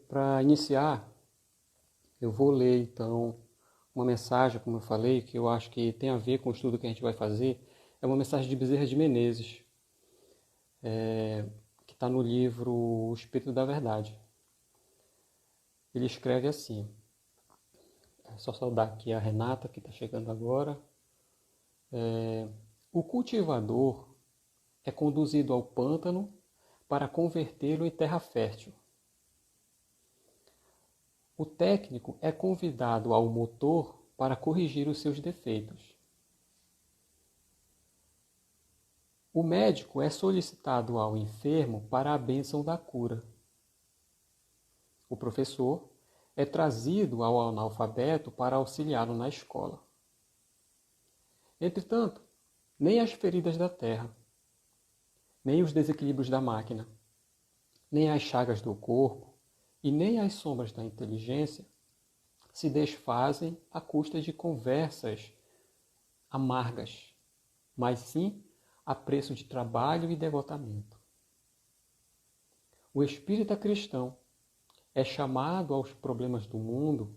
para iniciar, eu vou ler então uma mensagem, como eu falei, que eu acho que tem a ver com o estudo que a gente vai fazer. É uma mensagem de Bezerra de Menezes, que está no livro O Espírito da Verdade. Ele escreve assim, é só saudar aqui a Renata, que está chegando agora. O cultivador é conduzido ao pântano para convertê-lo em terra fértil. O técnico é convidado ao motor para corrigir os seus defeitos. O médico é solicitado ao enfermo para a bênção da cura. O professor é trazido ao analfabeto para auxiliá-lo na escola. Entretanto, nem as feridas da terra, nem os desequilíbrios da máquina, nem as chagas do corpo e nem as sombras da inteligência se desfazem à custa de conversas amargas, mas sim a preço de trabalho e devotamento. O espírita cristão é chamado aos problemas do mundo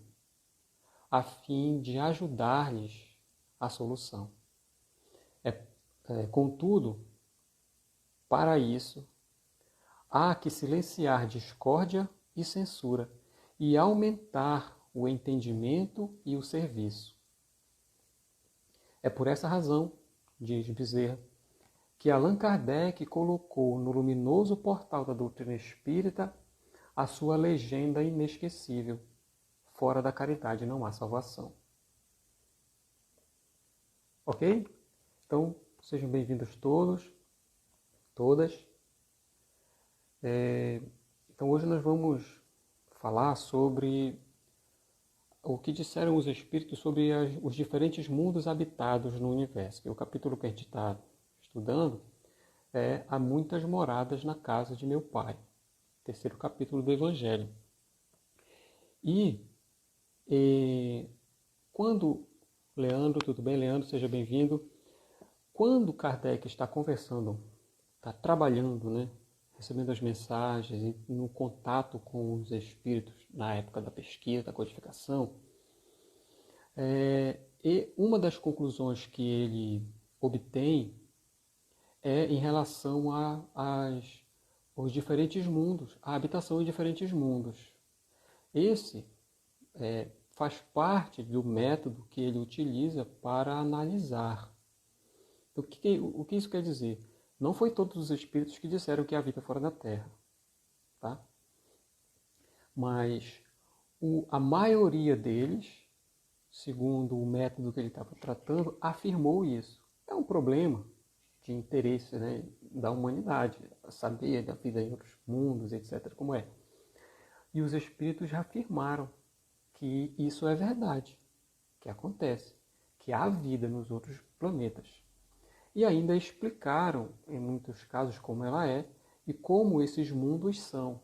a fim de ajudar-lhes a solução. Contudo, para isso, há que silenciar discórdia e censura e aumentar o entendimento e o serviço. É por essa razão, diz Bezerra, que Allan Kardec colocou no luminoso portal da doutrina espírita a sua legenda inesquecível: fora da caridade não há salvação. Ok? Então, sejam bem-vindos todos, todas. Então, hoje nós vamos falar sobre o que disseram os espíritos sobre os diferentes mundos habitados no universo. E o capítulo que a gente está estudando é Há Muitas Moradas na Casa de Meu Pai, terceiro capítulo do Evangelho. E quando Leandro, tudo bem, Leandro? Seja bem-vindo. Quando Kardec está conversando, está trabalhando, né, recebendo as mensagens e no contato com os espíritos na época da pesquisa, da codificação, e uma das conclusões que ele obtém é em relação aos diferentes mundos, a habitação em diferentes mundos. Esse faz parte do método que ele utiliza para analisar. O que isso quer dizer? Não foi todos os espíritos que disseram que há vida fora da Terra, tá? Mas a maioria deles, segundo o método que ele estava tratando, afirmou isso. É um problema de interesse, né, da humanidade, saber da vida em outros mundos, etc., como é. E os espíritos já afirmaram que isso é verdade, que acontece, que há vida nos outros planetas. E ainda explicaram, em muitos casos, como ela é e como esses mundos são.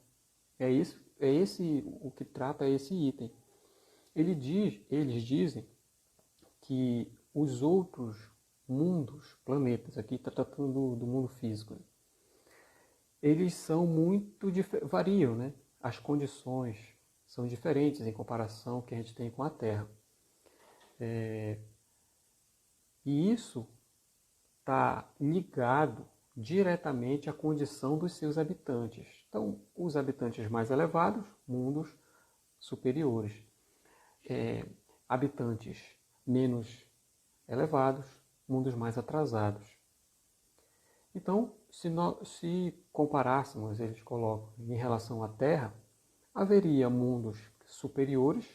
O que trata esse item. Eles dizem que os outros mundos, planetas, aqui está tratando do mundo físico, eles são muito variam, né? As condições são diferentes em comparação que a gente tem com a Terra. E isso está ligado diretamente à condição dos seus habitantes. Então, os habitantes mais elevados, mundos superiores. Habitantes menos elevados, mundos mais atrasados. Então, se comparássemos, eles colocam, em relação à Terra, haveria mundos superiores,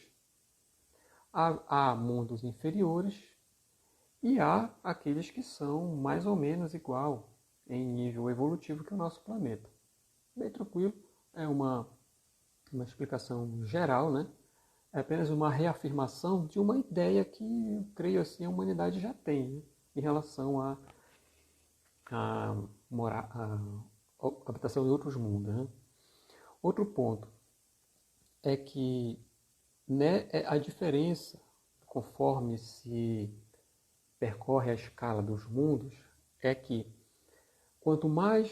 há mundos inferiores e há aqueles que são mais ou menos igual em nível evolutivo que o nosso planeta. Bem tranquilo, é uma explicação geral, né? É apenas uma reafirmação de uma ideia que, eu creio assim, a humanidade já tem, né, em relação a habitação em outros mundos. Né? Outro ponto é que, né, a diferença, conforme se percorre a escala dos mundos, é que quanto mais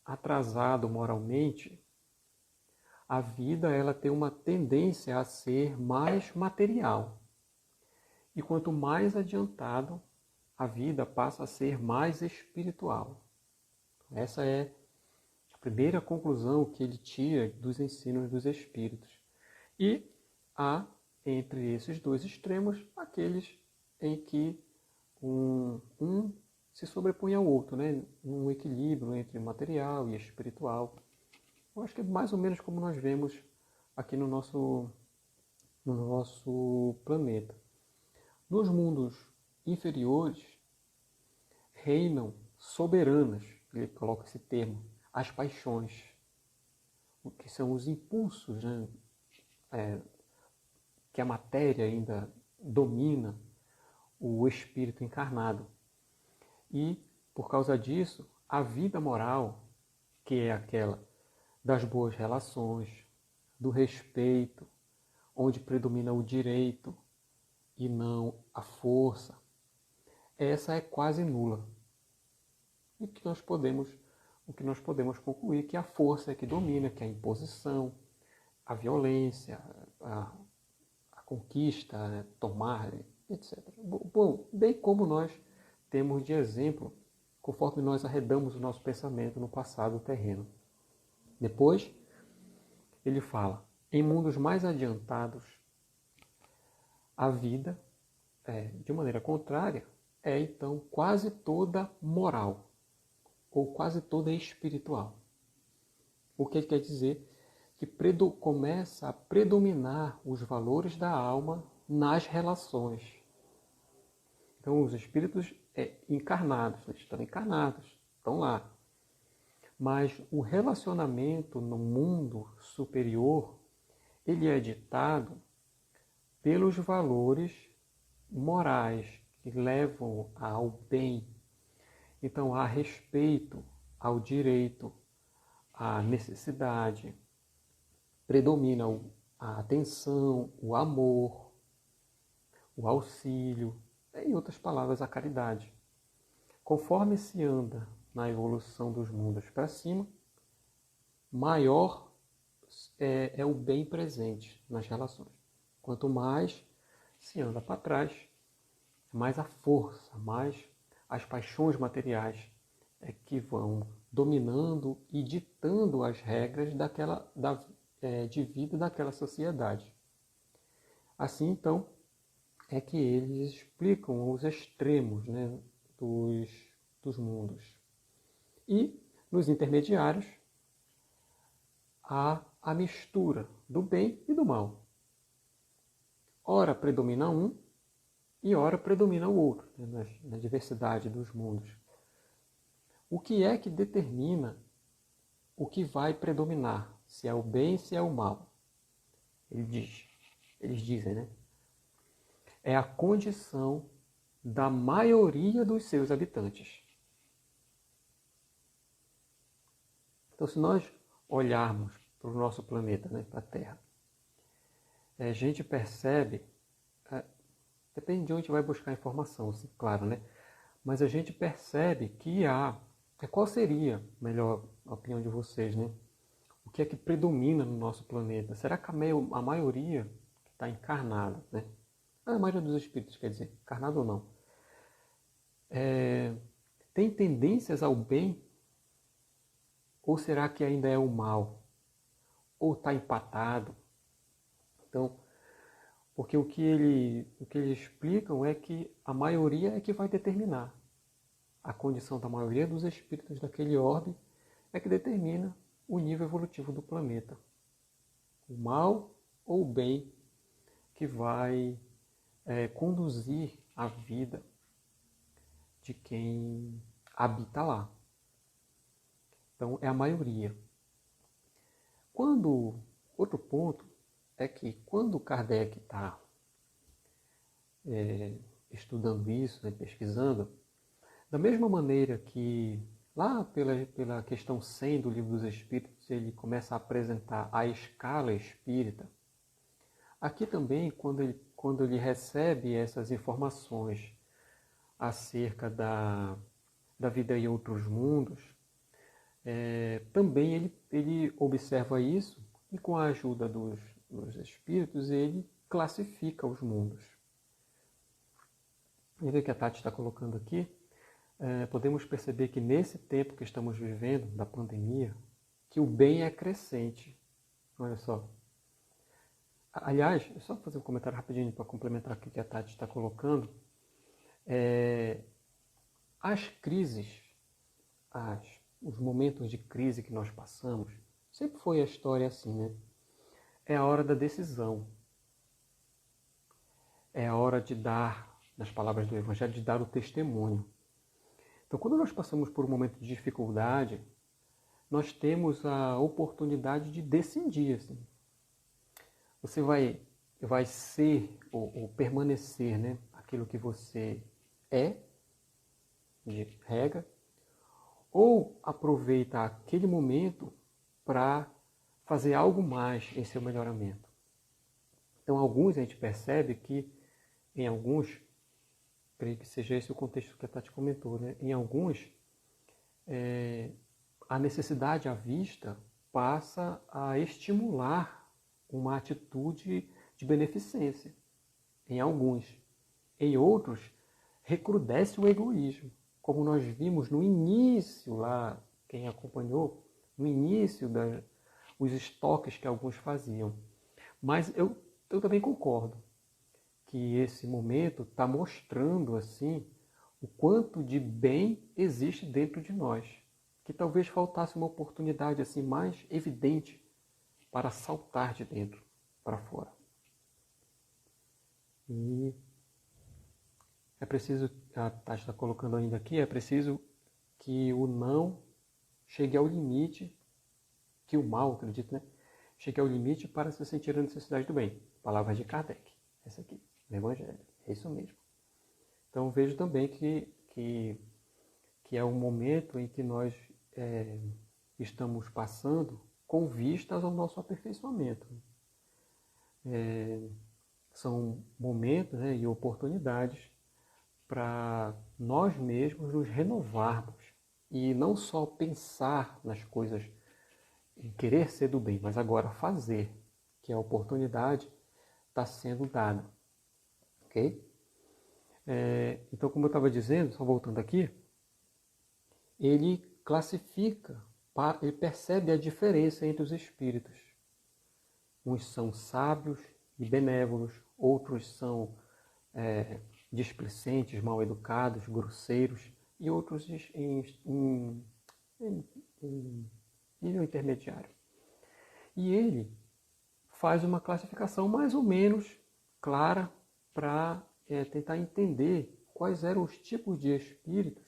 atrasado moralmente, a vida ela tem uma tendência a ser mais material. E quanto mais adiantado, a vida passa a ser mais espiritual. Essa é a primeira conclusão que ele tira dos ensinos dos espíritos. E há, entre esses dois extremos, aqueles em que um se sobrepõe ao outro, né? Um equilíbrio entre material e espiritual. Eu acho que é mais ou menos como nós vemos aqui no nosso planeta. Nos mundos inferiores, reinam soberanas, ele coloca esse termo, as paixões, o que são os impulsos, né? Que a matéria ainda domina o espírito encarnado. E, por causa disso, a vida moral, que é aquela das boas relações, do respeito, onde predomina o direito e não a força, essa é quase nula. E o que nós podemos concluir que a força é que domina, que é a imposição, a violência, a conquista, né, tomar, etc. Bom, bem como nós temos de exemplo, conforme nós arredamos o nosso pensamento no passado terreno. Depois, ele fala, em mundos mais adiantados, a vida, de maneira contrária, é então quase toda moral, ou quase toda espiritual. O que ele quer dizer? Que começa a predominar os valores da alma nas relações. Então, os espíritos encarnados, eles estão encarnados, estão lá. Mas o relacionamento no mundo superior, ele é ditado pelos valores morais que levam ao bem. Então, há respeito ao direito, à necessidade, predomina a atenção, o amor, o auxílio, em outras palavras, a caridade. Conforme se anda na evolução dos mundos para cima, maior é o bem presente nas relações. Quanto mais se anda para trás, mais a força, mais as paixões materiais é que vão dominando e ditando as regras de vida daquela sociedade. Assim, então, é que eles explicam os extremos, né, dos mundos. E, nos intermediários, há a mistura do bem e do mal. Ora predomina um e ora predomina o outro, né, na diversidade dos mundos. O que é que determina o que vai predominar? Se é o bem, se é o mal? Eles dizem, né? É a condição da maioria dos seus habitantes. Então, se nós olharmos para o nosso planeta, né, para a Terra, a gente percebe, depende de onde vai buscar a informação, assim, claro, né? Mas a gente percebe que qual seria, melhor, a opinião de vocês, né? O que é que predomina no nosso planeta? Será que a maioria que está encarnada, né? A maioria dos espíritos, quer dizer, encarnado ou não, tem tendências ao bem? Ou será que ainda é o mal? Ou está empatado? Então, porque o que eles explicam é que a maioria é que vai determinar. A condição da maioria dos espíritos daquele orbe é que determina o nível evolutivo do planeta. O mal ou o bem que vai conduzir a vida de quem habita lá. Então, é a maioria. Outro ponto é que quando Kardec está estudando isso, né, pesquisando, da mesma maneira que lá pela questão 100 do Livro dos Espíritos, ele começa a apresentar a escala espírita, aqui também, quando ele recebe essas informações acerca da vida em outros mundos, também ele observa isso e com a ajuda dos espíritos, ele classifica os mundos. E o que a Tati está colocando aqui, podemos perceber que nesse tempo que estamos vivendo, da pandemia, que o bem é crescente. Olha só. Aliás, só fazer um comentário rapidinho para complementar o que a Tati está colocando. As crises, os momentos de crise que nós passamos, sempre foi a história assim, né? É a hora da decisão. É a hora de dar, nas palavras do Evangelho, de dar o testemunho. Então, quando nós passamos por um momento de dificuldade, nós temos a oportunidade de decidir. Assim. Você vai ser ou permanecer, né, aquilo que você é, de regra, ou aproveita aquele momento para fazer algo mais em seu melhoramento. Então, alguns a gente percebe que, em alguns, creio que seja esse o contexto que a Tati comentou, né? Em alguns, a necessidade à vista passa a estimular uma atitude de beneficência. Em alguns. Em outros, recrudesce o egoísmo. Como nós vimos no início lá, quem acompanhou, no início os estoques que alguns faziam. Mas eu também concordo que esse momento está mostrando assim o quanto de bem existe dentro de nós, que talvez faltasse uma oportunidade assim mais evidente para saltar de dentro para fora. E é preciso, a Tati está colocando ainda aqui, é preciso que o não chegue ao limite, que o mal, acredito, né? Chegue ao limite para se sentir a necessidade do bem. Palavras de Kardec, essa aqui, no Evangelho, é isso mesmo. Então vejo também que é um momento em que nós estamos passando com vistas ao nosso aperfeiçoamento. São momentos, né, e oportunidades para nós mesmos nos renovarmos e não só pensar nas coisas em querer ser do bem, mas agora fazer, que a oportunidade está sendo dada. Ok? Então, como eu estava dizendo, só voltando aqui, ele classifica, ele percebe a diferença entre os espíritos. Uns são sábios e benévolos, outros são displicentes, mal educados, grosseiros, e outros em nível intermediário. E ele faz uma classificação mais ou menos clara para tentar entender quais eram os tipos de espíritos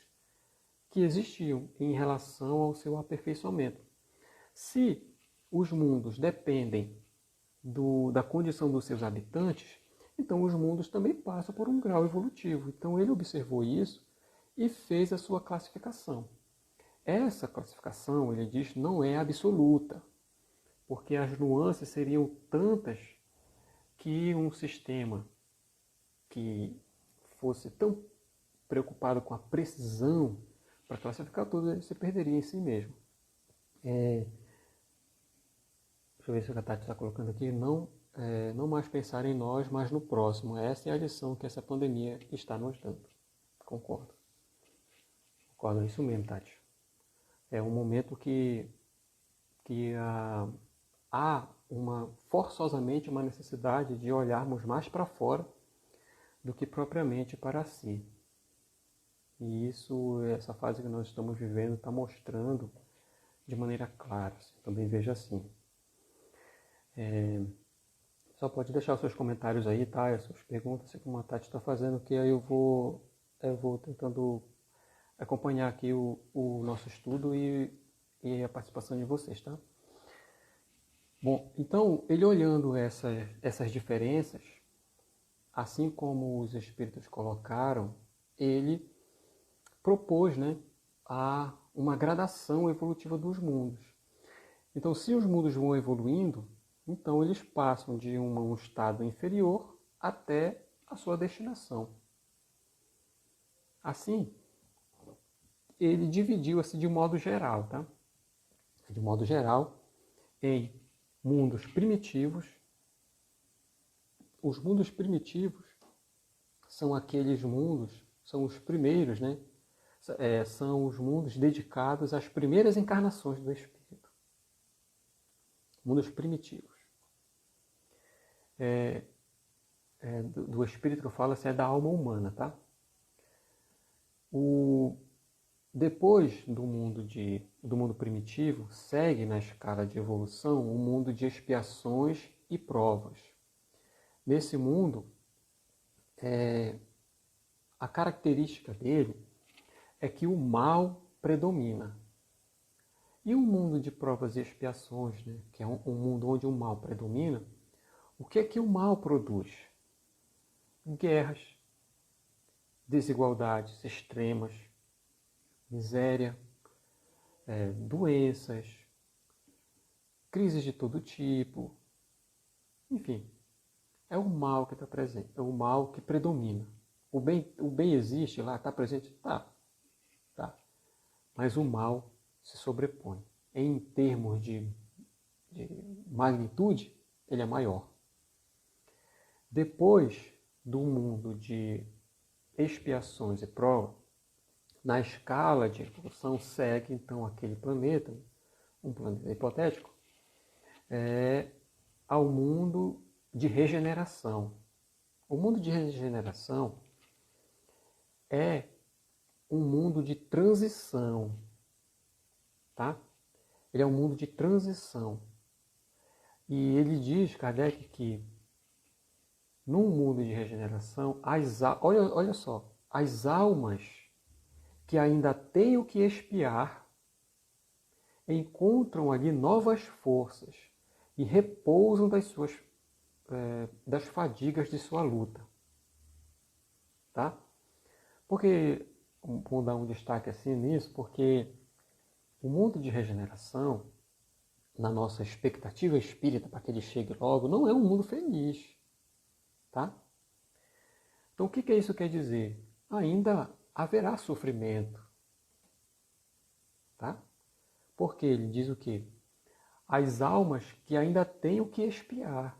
que existiam em relação ao seu aperfeiçoamento. Se os mundos dependem da condição dos seus habitantes, então os mundos também passam por um grau evolutivo. Então ele observou isso e fez a sua classificação. Essa classificação, ele diz, não é absoluta, porque as nuances seriam tantas que um sistema que fosse tão preocupado com a precisão para classificar tudo, ele se perderia em si mesmo. Deixa eu ver se a Tati está colocando aqui. Não mais pensar em nós, mas no próximo. Essa é a lição que essa pandemia está nos dando. Concordo. Concordo, é isso mesmo, Tati. É um momento que há forçosamente uma necessidade de olharmos mais para fora do que propriamente para si. E essa fase que nós estamos vivendo está mostrando de maneira clara. Também vejo assim. Só pode deixar os seus comentários aí, tá? As suas perguntas, assim como a Tati está fazendo, que aí eu vou tentando acompanhar aqui o nosso estudo e a participação de vocês, tá? Bom, então, ele olhando essas diferenças, assim como os espíritos colocaram, ele propôs, né, uma gradação evolutiva dos mundos. Então, se os mundos vão evoluindo, então eles passam de um estado inferior até a sua destinação. Assim, ele dividiu assim de modo geral, tá? De modo geral, em mundos primitivos. Os mundos primitivos são aqueles mundos, são os primeiros, né? São os mundos dedicados às primeiras encarnações do Espírito. Mundos primitivos. Do Espírito que eu falo, assim, é da alma humana, tá? Depois do mundo primitivo, segue na escala de evolução o mundo de expiações e provas. Nesse mundo, a característica dele é que o mal predomina. E o mundo de provas e expiações, né, que é um mundo onde o mal predomina, o que é que o mal produz? Guerras, desigualdades extremas, miséria, doenças, crises de todo tipo, enfim, é o mal que está presente, é o mal que predomina. O bem existe lá, está presente? Tá. Mas o mal se sobrepõe. Em termos de magnitude, ele é maior. Depois do mundo de expiações e prova, na escala de evolução segue então aquele planeta, um planeta hipotético, ao mundo de regeneração. O mundo de regeneração é um mundo de transição, tá? Ele é um mundo de transição. E ele diz, Kardec, que num mundo de regeneração, olha só, as almas que ainda têm o que expiar encontram ali novas forças e repousam das fadigas de sua luta. Tá? Porque, vou dar um destaque assim nisso, porque o mundo de regeneração, na nossa expectativa espírita para que ele chegue logo, não é um mundo feliz. Tá? Então, o que isso quer dizer? Ainda haverá sofrimento. Tá? Porque ele diz o quê? As almas que ainda têm o que expiar.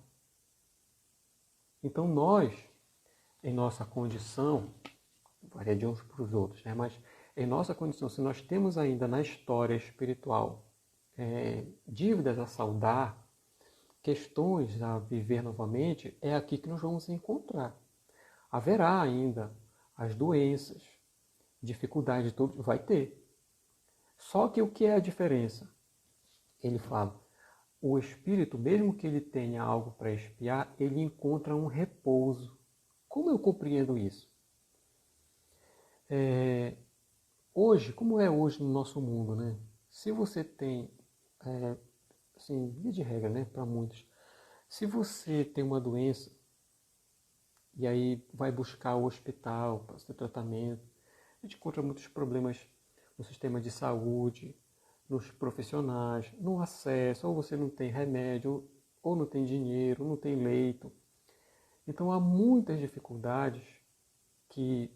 Então, nós, em nossa condição, varia de uns para os outros, né? Mas em nossa condição, se nós temos ainda na história espiritual dívidas a saldar, questões a viver novamente, é aqui que nós vamos encontrar. Haverá ainda as doenças, dificuldade, tudo vai ter. Só que o que é a diferença? Ele fala, o espírito, mesmo que ele tenha algo para expiar, ele encontra um repouso. Como eu compreendo isso? Hoje, como é hoje no nosso mundo, né? Se você tem, assim, via de regra, né, para muitos, se você tem uma doença e aí vai buscar o hospital para seu tratamento, a gente encontra muitos problemas no sistema de saúde, nos profissionais, no acesso, ou você não tem remédio, ou não tem dinheiro, não tem leito. Então há muitas dificuldades que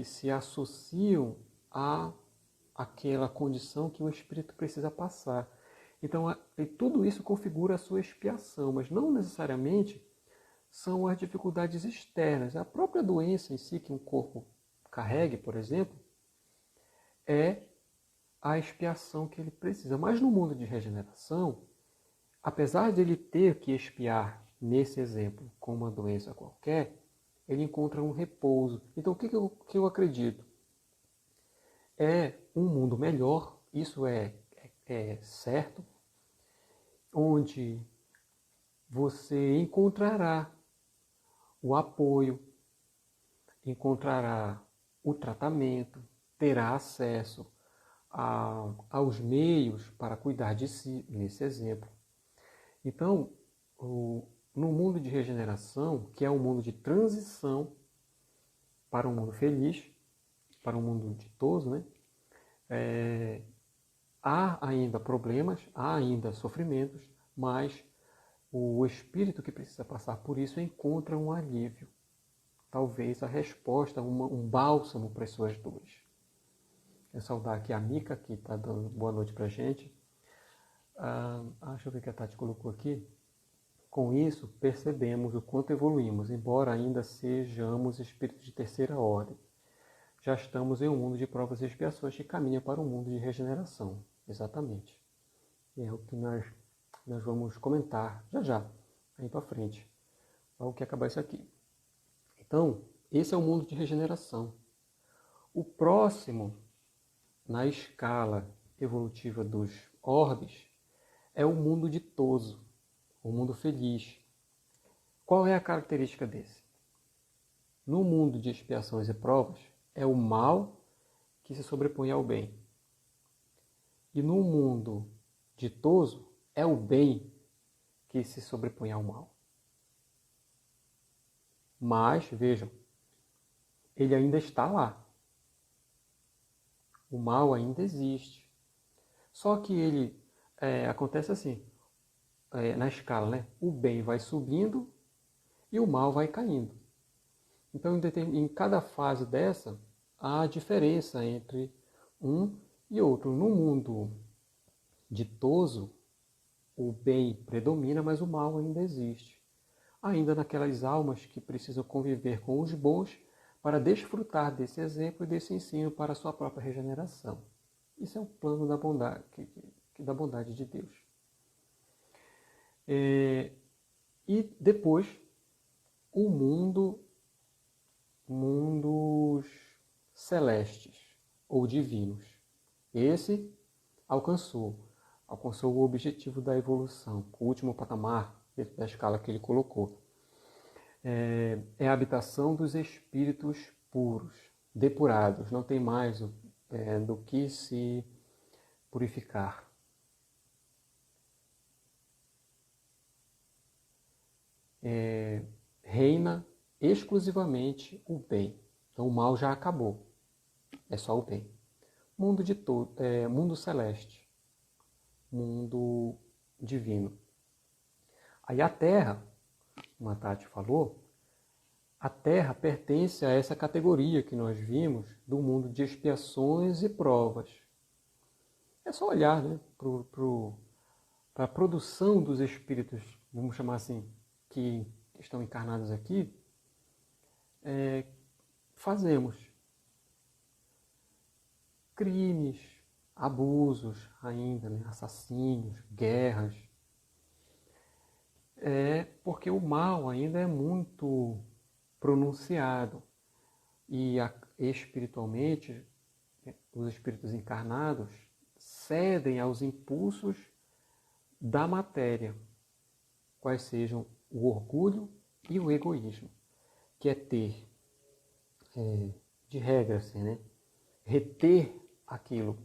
se associam a aquela condição que o espírito precisa passar. Então, tudo isso configura a sua expiação, mas não necessariamente são as dificuldades externas. A própria doença em si que um corpo carregue, por exemplo, é a expiação que ele precisa. Mas no mundo de regeneração, apesar de ele ter que expiar, nesse exemplo, com uma doença qualquer, ele encontra um repouso. Então, o que eu acredito? É um mundo melhor, isso é certo, onde você encontrará o apoio, encontrará o tratamento, terá acesso aos meios para cuidar de si, nesse exemplo. Então, no mundo de regeneração, que é um mundo de transição para um mundo feliz, para um mundo ditoso, né? Há ainda problemas, há ainda sofrimentos, mas o espírito que precisa passar por isso encontra um alívio. Talvez a resposta, um bálsamo para as suas dores. Quero saudar aqui a Mica, que está dando boa noite para a gente. Deixa eu ver o que a Tati colocou aqui. Com isso, percebemos o quanto evoluímos, embora ainda sejamos espíritos de terceira ordem. Já estamos em um mundo de provas e expiações que caminha para um mundo de regeneração. Exatamente. E é o que nós vamos comentar já, aí para frente, ao que acabar isso aqui. Então, esse é o mundo de regeneração. O próximo, na escala evolutiva dos orbes, é o mundo ditoso, o mundo feliz. Qual é a característica desse? No mundo de expiações e provas, é o mal que se sobrepõe ao bem. E no mundo ditoso, é o bem que se sobrepõe ao mal. Mas, vejam, ele ainda está lá. O mal ainda existe. Só que ele acontece assim, na escala, né? O bem vai subindo e o mal vai caindo. Então, em cada fase dessa, há diferença entre um e outro. No mundo ditoso, o bem predomina, mas o mal ainda existe. Ainda naquelas almas que precisam conviver com os bons para desfrutar desse exemplo e desse ensino para a sua própria regeneração. Isso é o plano da bondade, da bondade de Deus. E depois, o mundos celestes ou divinos. Esse alcançou o objetivo da evolução, o último patamar da escala que ele colocou. É a habitação dos espíritos puros, depurados, não tem mais do que se purificar. Reina exclusivamente o bem. Então o mal já acabou. É só o bem. Mundo celeste. Mundo divino. Aí a Terra, como a Tati falou, a Terra pertence a essa categoria que nós vimos do mundo de expiações e provas. É só olhar, né, para a produção dos espíritos, vamos chamar assim, que estão encarnados aqui, fazemos crimes, abusos ainda, né, assassínios, guerras. Porque o mal ainda é muito pronunciado e espiritualmente os espíritos encarnados cedem aos impulsos da matéria, quais sejam o orgulho e o egoísmo, que é ter, de regra assim, né, reter aquilo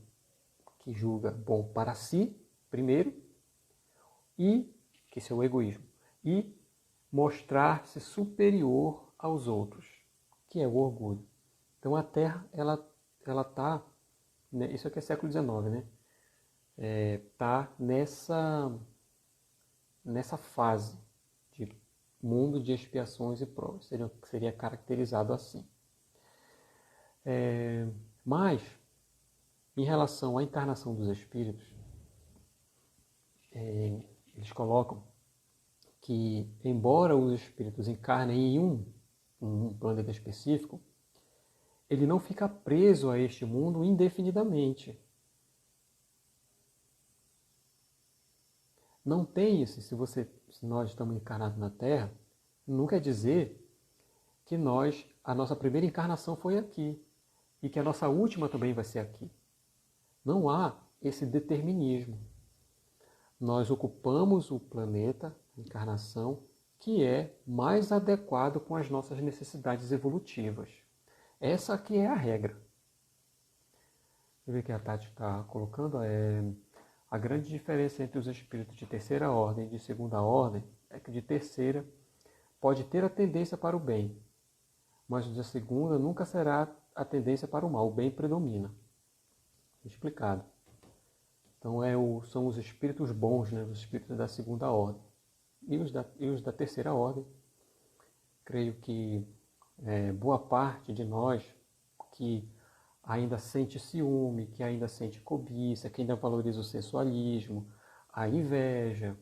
que julga bom para si, primeiro, e que esse é o egoísmo, e mostrar-se superior aos outros, que é o orgulho. Então a Terra, ela está, né, isso aqui é século XIX, né? Está nessa fase de mundo de expiações e provas, seria caracterizado assim. Mas, em relação à encarnação dos espíritos, eles colocam que, embora os espíritos encarnem em um planeta específico, ele não fica preso a este mundo indefinidamente. Não tem isso, se nós estamos encarnados na Terra, não quer dizer que a nossa primeira encarnação foi aqui e que a nossa última também vai ser aqui. Não há esse determinismo. Nós ocupamos o planeta, a encarnação, que é mais adequado com as nossas necessidades evolutivas. Essa aqui é a regra. Deixa eu ver o que a Tati está colocando. A grande diferença entre os espíritos de terceira ordem e de segunda ordem é que de terceira pode ter a tendência para o bem, mas o de segunda nunca será a tendência para o mal. O bem predomina. Explicado. Então são os espíritos bons, né? Os espíritos da segunda ordem. E os da terceira ordem, creio que boa parte de nós que ainda sente ciúme, que ainda sente cobiça, que ainda valoriza o sensualismo, a inveja,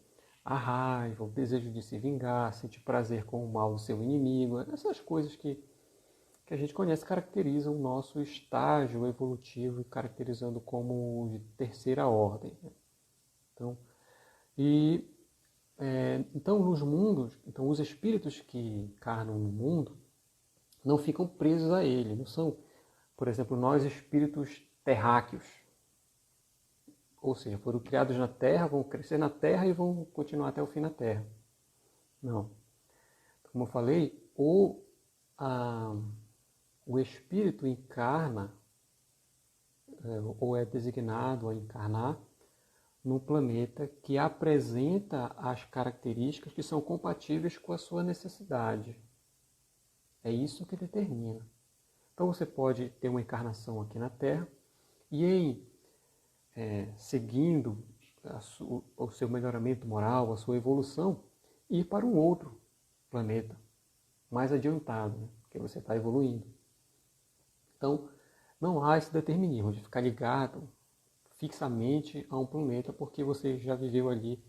a raiva, o desejo de se vingar, sentir prazer com o mal do seu inimigo, essas coisas que a gente conhece caracterizam o nosso estágio evolutivo e caracterizando como de terceira ordem. Então, então nos mundos, então os espíritos que encarnam no mundo não ficam presos a ele, não são, por exemplo, nós espíritos terráqueos, ou seja, foram criados na Terra, vão crescer na Terra e vão continuar até o fim na Terra. Não. Como eu falei, o espírito encarna, ou é designado a encarnar, num planeta que apresenta as características que são compatíveis com a sua necessidade. É isso que determina. Então você pode ter uma encarnação aqui na Terra e seguindo o seu melhoramento moral, a sua evolução, ir para um outro planeta mais adiantado, né? Porque você está evoluindo. Então, não há esse determinismo de ficar ligado fixamente a um planeta porque você já viveu ali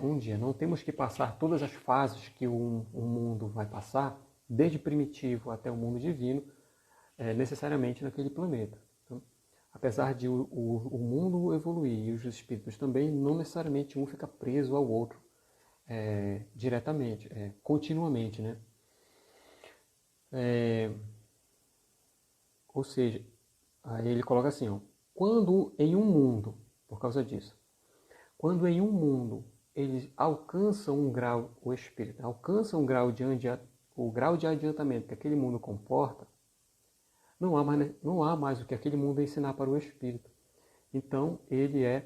um dia. Não temos que passar todas as fases que um mundo vai passar, desde primitivo até o mundo divino, necessariamente naquele planeta. Então, apesar de o mundo evoluir e os espíritos também, não necessariamente um fica preso ao outro diretamente, continuamente, né? Ou seja, aí ele coloca assim, ó, quando em um mundo, por causa disso, quando em um mundo eles alcançam um grau, o espírito alcança o grau de adiantamento que aquele mundo comporta, não há mais o que aquele mundo ensinar para o espírito. Então ele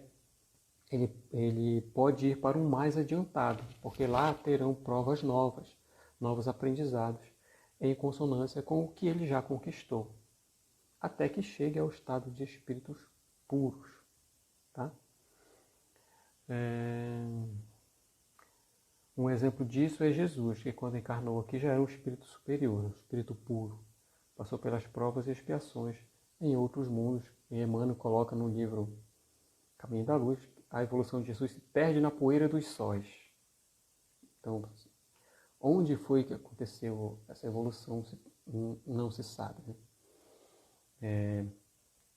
pode ir para um mais adiantado, porque lá terão provas novas, novos aprendizados, em consonância com o que ele já conquistou, até que chegue ao estado de espíritos puros. Tá? Um exemplo disso é Jesus, que quando encarnou aqui já era um espírito superior, um espírito puro. Passou pelas provas e expiações em outros mundos. E Emmanuel coloca no livro Caminho da Luz, a evolução de Jesus se perde na poeira dos sóis. Então, onde foi que aconteceu essa evolução não se sabe. Né?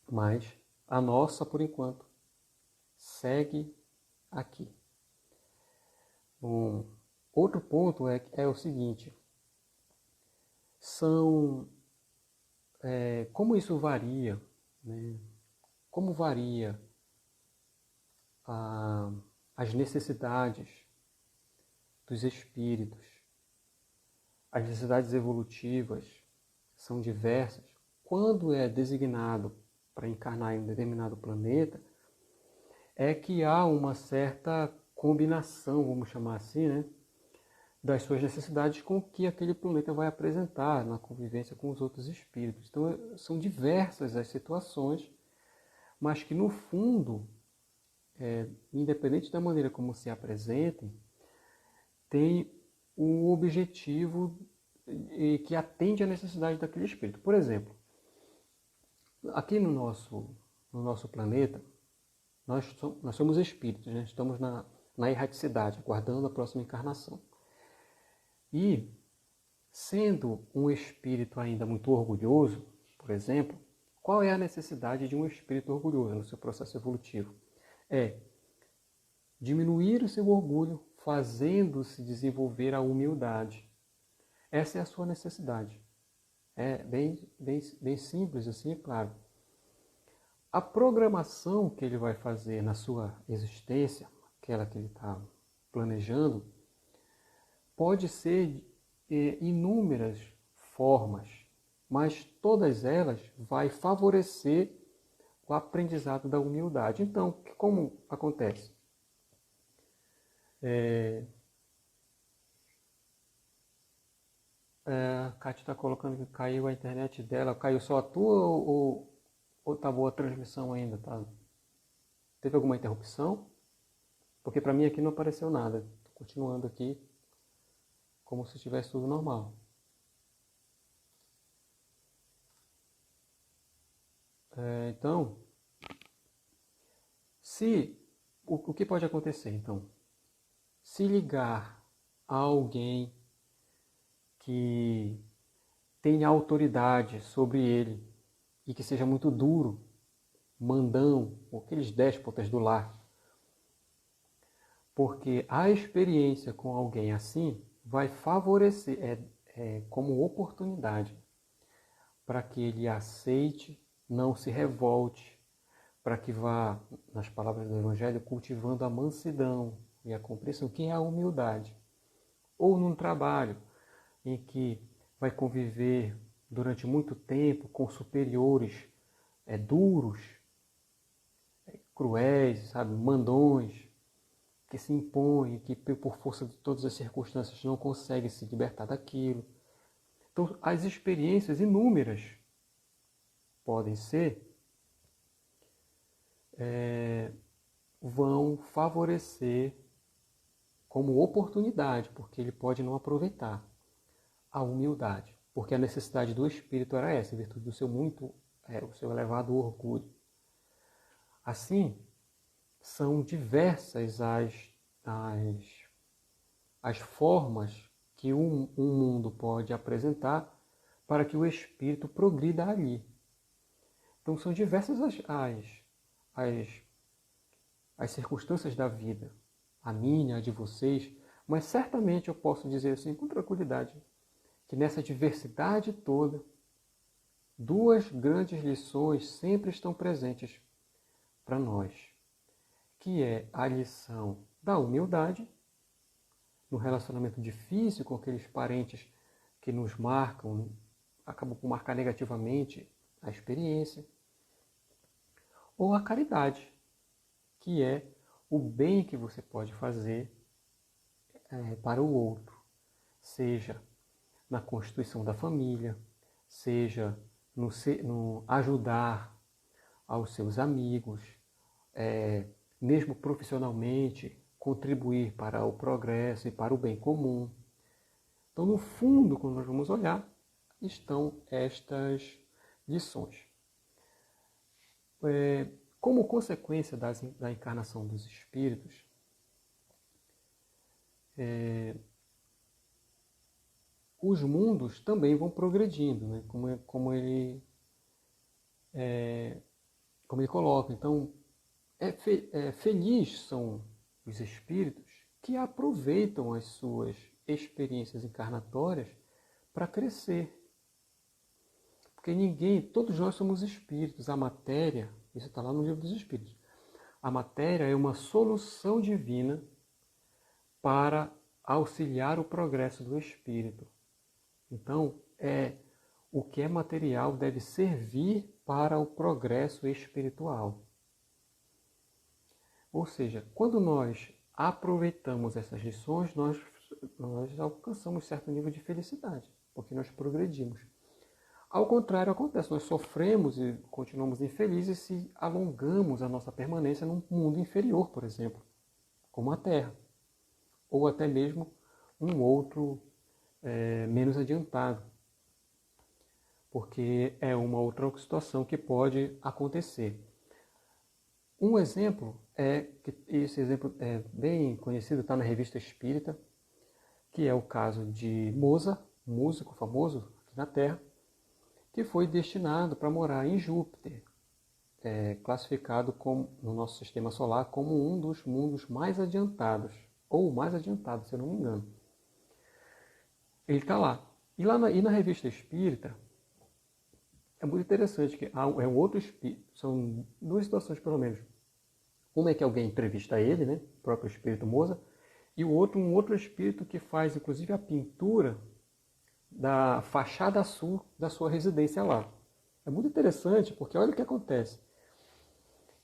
Mas a nossa, por enquanto, segue aqui. Outro ponto é o seguinte, como isso varia, né? Como varia as necessidades dos espíritos, as necessidades evolutivas são diversas. Quando é designado para encarnar em um determinado planeta, é que há uma certa combinação, vamos chamar assim, né, das suas necessidades com o que aquele planeta vai apresentar na convivência com os outros espíritos. Então, são diversas as situações, mas que no fundo, independente da maneira como se apresentem, tem um objetivo que atende à necessidade daquele espírito. Por exemplo, aqui no nosso planeta, nós somos espíritos, né? Estamos na erraticidade, aguardando a próxima encarnação. E, sendo um espírito ainda muito orgulhoso, por exemplo, qual é a necessidade de um espírito orgulhoso no seu processo evolutivo? É diminuir o seu orgulho, fazendo-se desenvolver a humildade. Essa é a sua necessidade. É bem simples assim, é claro. A programação que ele vai fazer na sua existência, aquela que ele está planejando, pode ser inúmeras formas, mas todas elas vai favorecer o aprendizado da humildade. Então, como acontece? A Kátia está colocando que caiu a internet dela. Caiu só a tua ou tá boa a transmissão ainda? Tá? Teve alguma interrupção? Porque para mim aqui não apareceu nada. Tô continuando aqui como se estivesse tudo normal. Então, se O que pode acontecer, então? Se ligar a alguém que tenha autoridade sobre ele e que seja muito duro, mandão, ou aqueles déspotas do lar, porque a experiência com alguém assim vai favorecer, como oportunidade para que ele aceite, não se revolte, para que vá, nas palavras do Evangelho, cultivando a mansidão e a compreensão, que é a humildade. Ou num trabalho em que vai conviver durante muito tempo com superiores duros, cruéis, sabe, mandões, que se impõem, que por força de todas as circunstâncias não conseguem se libertar daquilo. Então, as experiências inúmeras podem ser, vão favorecer como oportunidade, porque ele pode não aproveitar a humildade, porque a necessidade do espírito era essa, em virtude do seu o seu elevado orgulho. Assim, são diversas as formas que um mundo pode apresentar para que o espírito progrida ali. Então, são diversas as circunstâncias da vida, a minha, a de vocês, mas certamente eu posso dizer assim com tranquilidade que nessa diversidade toda, duas grandes lições sempre estão presentes para nós, que é a lição da humildade, no relacionamento difícil com aqueles parentes que nos marcam, acabam por marcar negativamente a experiência, ou a caridade, que é o bem que você pode fazer para o outro, seja na constituição da família, seja no ajudar aos seus amigos, mesmo profissionalmente, contribuir para o progresso e para o bem comum. Então, no fundo, quando nós vamos olhar, estão estas lições. Como consequência da encarnação dos espíritos, os mundos também vão progredindo, né? como ele coloca. Então, feliz são os espíritos que aproveitam as suas experiências encarnatórias para crescer. Porque todos nós somos espíritos. A matéria, isso está lá no livro dos Espíritos, a matéria é uma solução divina para auxiliar o progresso do espírito. Então, o que é material deve servir para o progresso espiritual. Ou seja, quando nós aproveitamos essas lições, nós alcançamos certo nível de felicidade, porque nós progredimos. Ao contrário, acontece, nós sofremos e continuamos infelizes se alongamos a nossa permanência num mundo inferior, por exemplo, como a Terra, ou até mesmo um outro menos adiantado, porque é uma outra situação que pode acontecer. Um exemplo que esse exemplo é bem conhecido, está na Revista Espírita, que é o caso de Mozart, um músico famoso aqui na Terra, que foi destinado para morar em Júpiter, classificado no nosso sistema solar como um dos mundos mais adiantados, ou o mais adiantado, se eu não me engano. Ele está lá. E na Revista Espírita, é muito interessante que é um outro espírito, são duas situações pelo menos. Uma é que alguém entrevista ele, né, o próprio espírito Mozart, e um outro espírito que faz inclusive a pintura da fachada sul da sua residência lá. É muito interessante porque olha o que acontece.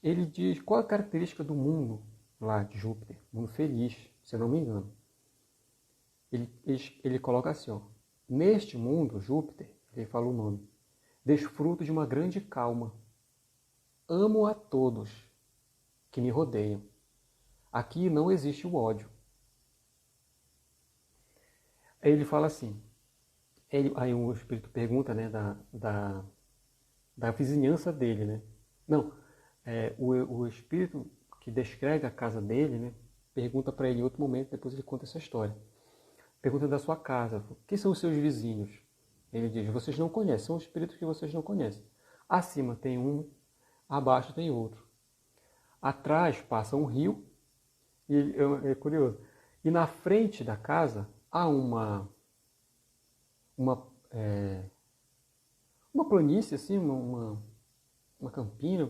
Ele diz qual a característica do mundo lá de Júpiter, mundo feliz, se eu não me engano. Ele coloca assim, ó, neste mundo, Júpiter, ele fala o nome, desfruto de uma grande calma. Amo a todos que me rodeiam. Aqui não existe o ódio. Aí ele fala assim, aí o espírito pergunta, né, da vizinhança dele, né? Não, o espírito que descreve a casa dele, né, pergunta para ele em outro momento, depois ele conta essa história. Pergunta da sua casa, quem são os seus vizinhos? Ele diz, vocês não conhecem, são espíritos que vocês não conhecem. Acima tem um, abaixo tem outro. Atrás passa um rio, e é curioso. E na frente da casa há uma, é, uma planície, assim, uma campina,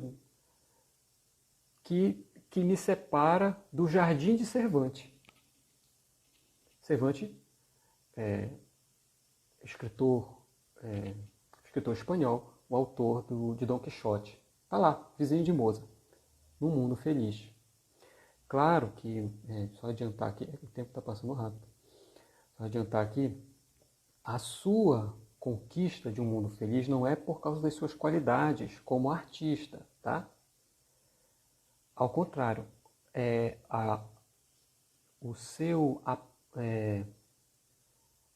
que me separa do Jardim de Cervantes. Cervantes, escritor, escritor espanhol, o autor de Dom Quixote. Está lá, vizinho de Mozart, num mundo feliz. Claro que, só adiantar aqui, o tempo está passando rápido, só adiantar aqui, a sua conquista de um mundo feliz não é por causa das suas qualidades como artista, tá? Ao contrário,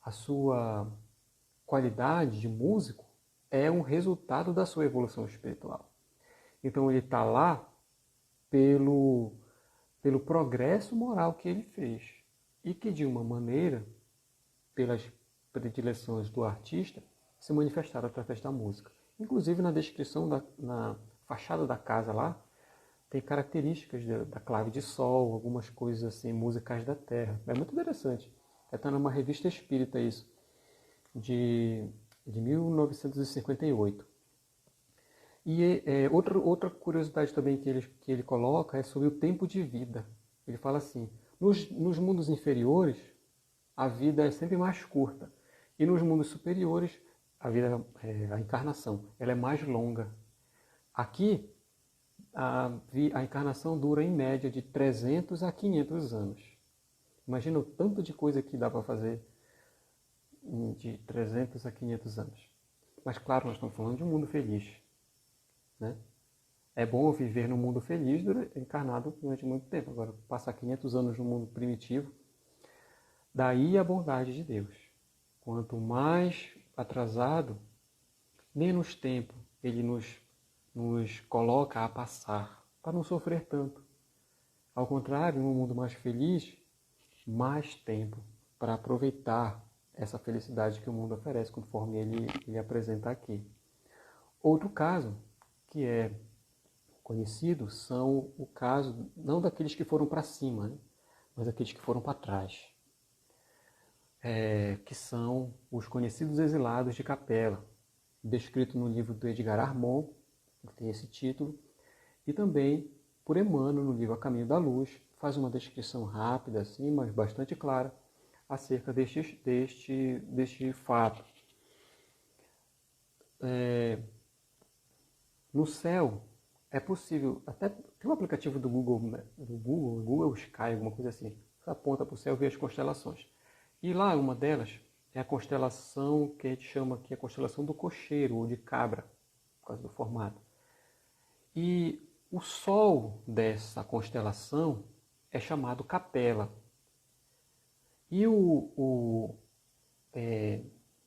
a sua qualidade de músico é um resultado da sua evolução espiritual. Então ele está lá pelo progresso moral que ele fez e que de uma maneira, pelas predileções do artista, se manifestaram através da música. Inclusive na descrição, na fachada da casa lá, tem características da clave de sol, algumas coisas assim, musicais da terra. É muito interessante. Está numa revista espírita isso, de 1958. E outra curiosidade também que ele coloca é sobre o tempo de vida. Ele fala assim, nos mundos inferiores, a vida é sempre mais curta. E nos mundos superiores, a encarnação, ela é mais longa. Aqui, a encarnação dura em média de 300 a 500 anos. Imagina o tanto de coisa que dá para fazer de 300 a 500 anos. Mas claro, nós estamos falando de um mundo feliz, né? É bom viver num mundo feliz encarnado durante muito tempo. Agora, passar 500 anos num mundo primitivo, daí a bondade de Deus. Quanto mais atrasado, menos tempo ele nos coloca a passar, para não sofrer tanto. Ao contrário, num mundo mais feliz, mais tempo para aproveitar essa felicidade que o mundo oferece, conforme ele apresenta aqui. Outro caso que é conhecido são o caso, não daqueles que foram para cima, né, mas daqueles que foram para trás, que são os conhecidos exilados de Capela, descrito no livro do Edgar Armond, que tem esse título, e também por Emmanuel, no livro A Caminho da Luz, faz uma descrição rápida, assim, mas bastante clara, acerca deste fato. No céu, é possível, até tem um aplicativo do Google Sky, alguma coisa assim, você aponta para o céu e vê as constelações. E lá, uma delas é a constelação que a gente chama aqui a constelação do cocheiro, ou de cabra, por causa do formato. E o sol dessa constelação é chamado Capela. E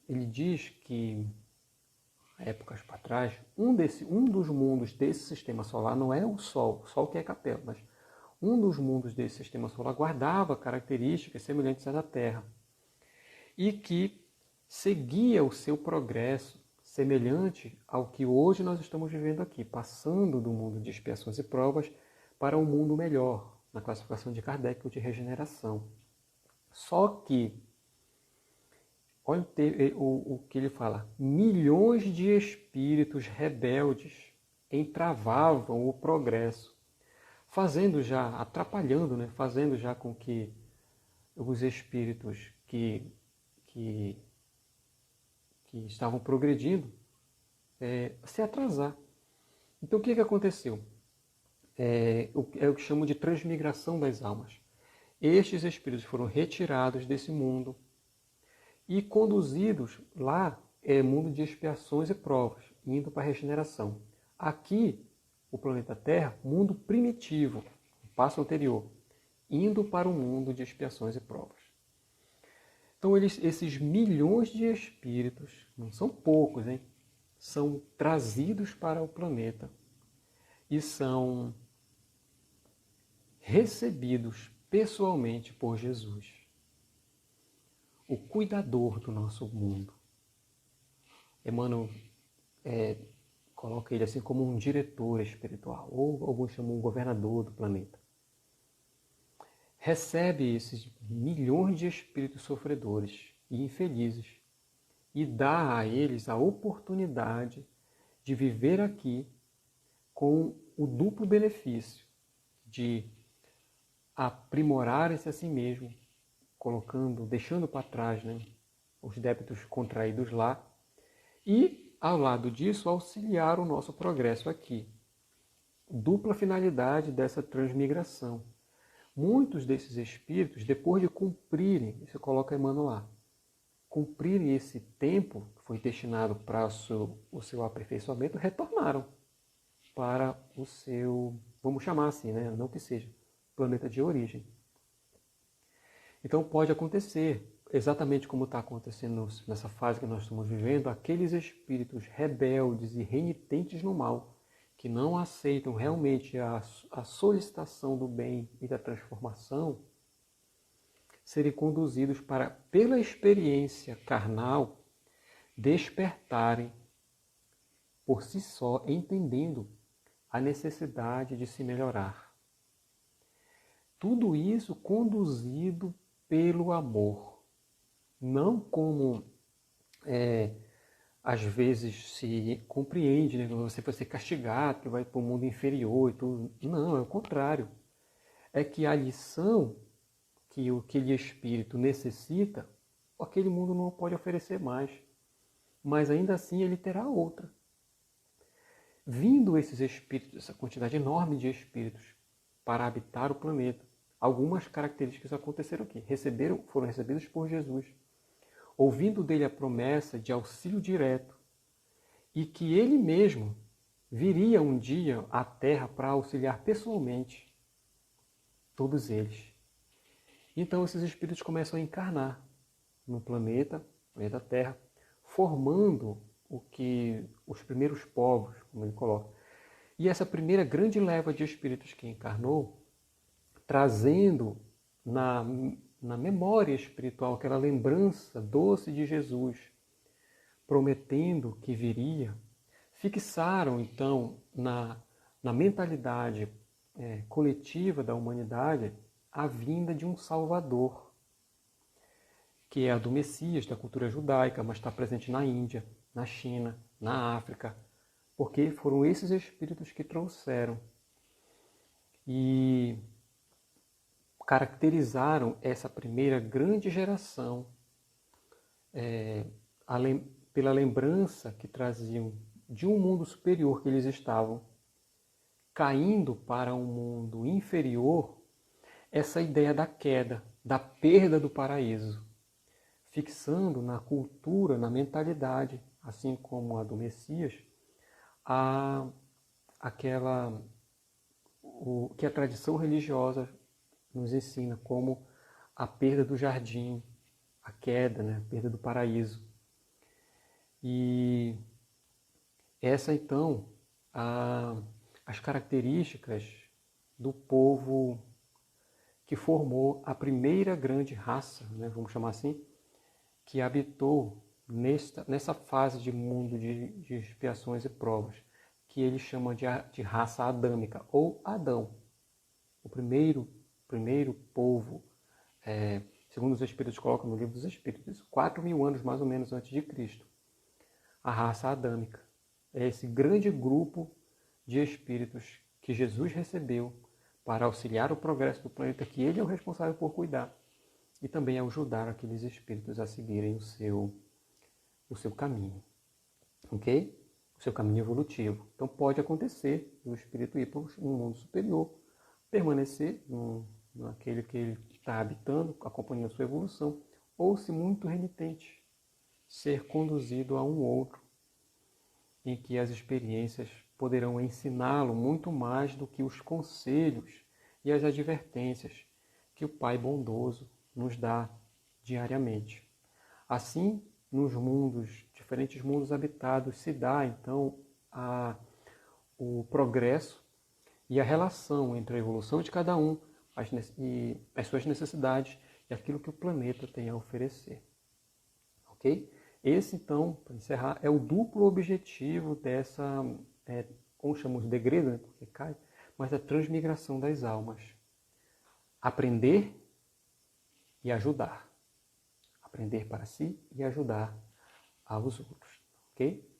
ele diz que, épocas para trás, um dos mundos desse sistema solar não é o Sol que é Capela, mas um dos mundos desse sistema solar guardava características semelhantes à da Terra e que seguia o seu progresso semelhante ao que hoje nós estamos vivendo aqui, passando do mundo de expiações e provas para um mundo melhor, na classificação de Kardec, ou de regeneração. Só que, olha o que ele fala, milhões de espíritos rebeldes entravavam o progresso, atrapalhando, né, fazendo já com que os espíritos que estavam progredindo se atrasar. Então o que aconteceu? É o que chamo de transmigração das almas. Estes espíritos foram retirados desse mundo e conduzidos lá, mundo de expiações e provas, indo para a regeneração. Aqui, o planeta Terra, mundo primitivo, passo anterior, indo para o mundo de expiações e provas. Então, esses milhões de espíritos, não são poucos, hein? São trazidos para o planeta e são recebidos pessoalmente por Jesus, o cuidador do nosso mundo. Emmanuel coloca ele assim como um diretor espiritual, ou alguns chamam um governador do planeta. Recebe esses milhões de espíritos sofredores e infelizes e dá a eles a oportunidade de viver aqui com o duplo benefício de aprimorarem-se a si mesmo, deixando para trás, né, os débitos contraídos lá, e, ao lado disso, auxiliar o nosso progresso aqui. Dupla finalidade dessa transmigração. Muitos desses espíritos, depois de cumprirem, isso coloca Emmanuel lá, cumprirem esse tempo que foi destinado para o seu aperfeiçoamento, retornaram para o seu, vamos chamar assim, né? Não que seja, planeta de origem. Então pode acontecer, exatamente como está acontecendo nessa fase que nós estamos vivendo, aqueles espíritos rebeldes e renitentes no mal, que não aceitam realmente a solicitação do bem e da transformação, serem conduzidos para, pela experiência carnal, despertarem por si só, entendendo a necessidade de se melhorar. Tudo isso conduzido pelo amor, não como às vezes se compreende, né? Você vai ser castigado, que vai para o mundo inferior e tudo. Não, é o contrário. É que a lição que aquele espírito necessita, aquele mundo não pode oferecer mais. Mas ainda assim ele terá outra. Vindo esses espíritos, essa quantidade enorme de espíritos, para habitar o planeta, algumas características aconteceram aqui. Foram recebidos por Jesus, ouvindo dele a promessa de auxílio direto, e que ele mesmo viria um dia à Terra para auxiliar pessoalmente todos eles. Então esses espíritos começam a encarnar no planeta Terra, formando os primeiros povos, como ele coloca. E essa primeira grande leva de espíritos que encarnou, trazendo na memória espiritual aquela lembrança doce de Jesus, prometendo que viria, fixaram então na mentalidade coletiva da humanidade a vinda de um Salvador, que é a do Messias, da cultura judaica, mas está presente na Índia, na China, na África, porque foram esses espíritos que trouxeram e caracterizaram essa primeira grande geração pela lembrança que traziam de um mundo superior que eles estavam, caindo para um mundo inferior, essa ideia da queda, da perda do paraíso, fixando na cultura, na mentalidade, assim como a do Messias, que a tradição religiosa nos ensina como a perda do jardim, a queda, né? A perda do paraíso. E essa então, as características do povo que formou a primeira grande raça, né? Vamos chamar assim, que habitou nessa fase de mundo de expiações e provas, que ele chama de raça adâmica, ou Adão. O primeiro povo, segundo os Espíritos colocam no Livro dos Espíritos, 4.000 anos mais ou menos antes de Cristo. A raça adâmica é esse grande grupo de espíritos que Jesus recebeu para auxiliar o progresso do planeta, que ele é o responsável por cuidar, e também ajudar aqueles espíritos a seguirem o seu caminho, ok? O seu caminho evolutivo. Então pode acontecer o espírito ir para um mundo superior, permanecer naquele que ele está habitando, acompanhando a sua evolução, ou, se muito renitente, ser conduzido a um outro, em que as experiências poderão ensiná-lo muito mais do que os conselhos e as advertências que o Pai bondoso nos dá diariamente. Assim, nos diferentes mundos habitados, se dá então o progresso e a relação entre a evolução de cada um as suas necessidades e aquilo que o planeta tem a oferecer. Ok? Esse, então, para encerrar, é o duplo objetivo dessa, como chamamos de degredo, né, porque cai, mas a transmigração das almas. Aprender e ajudar. Aprender para si e ajudar aos outros. Ok?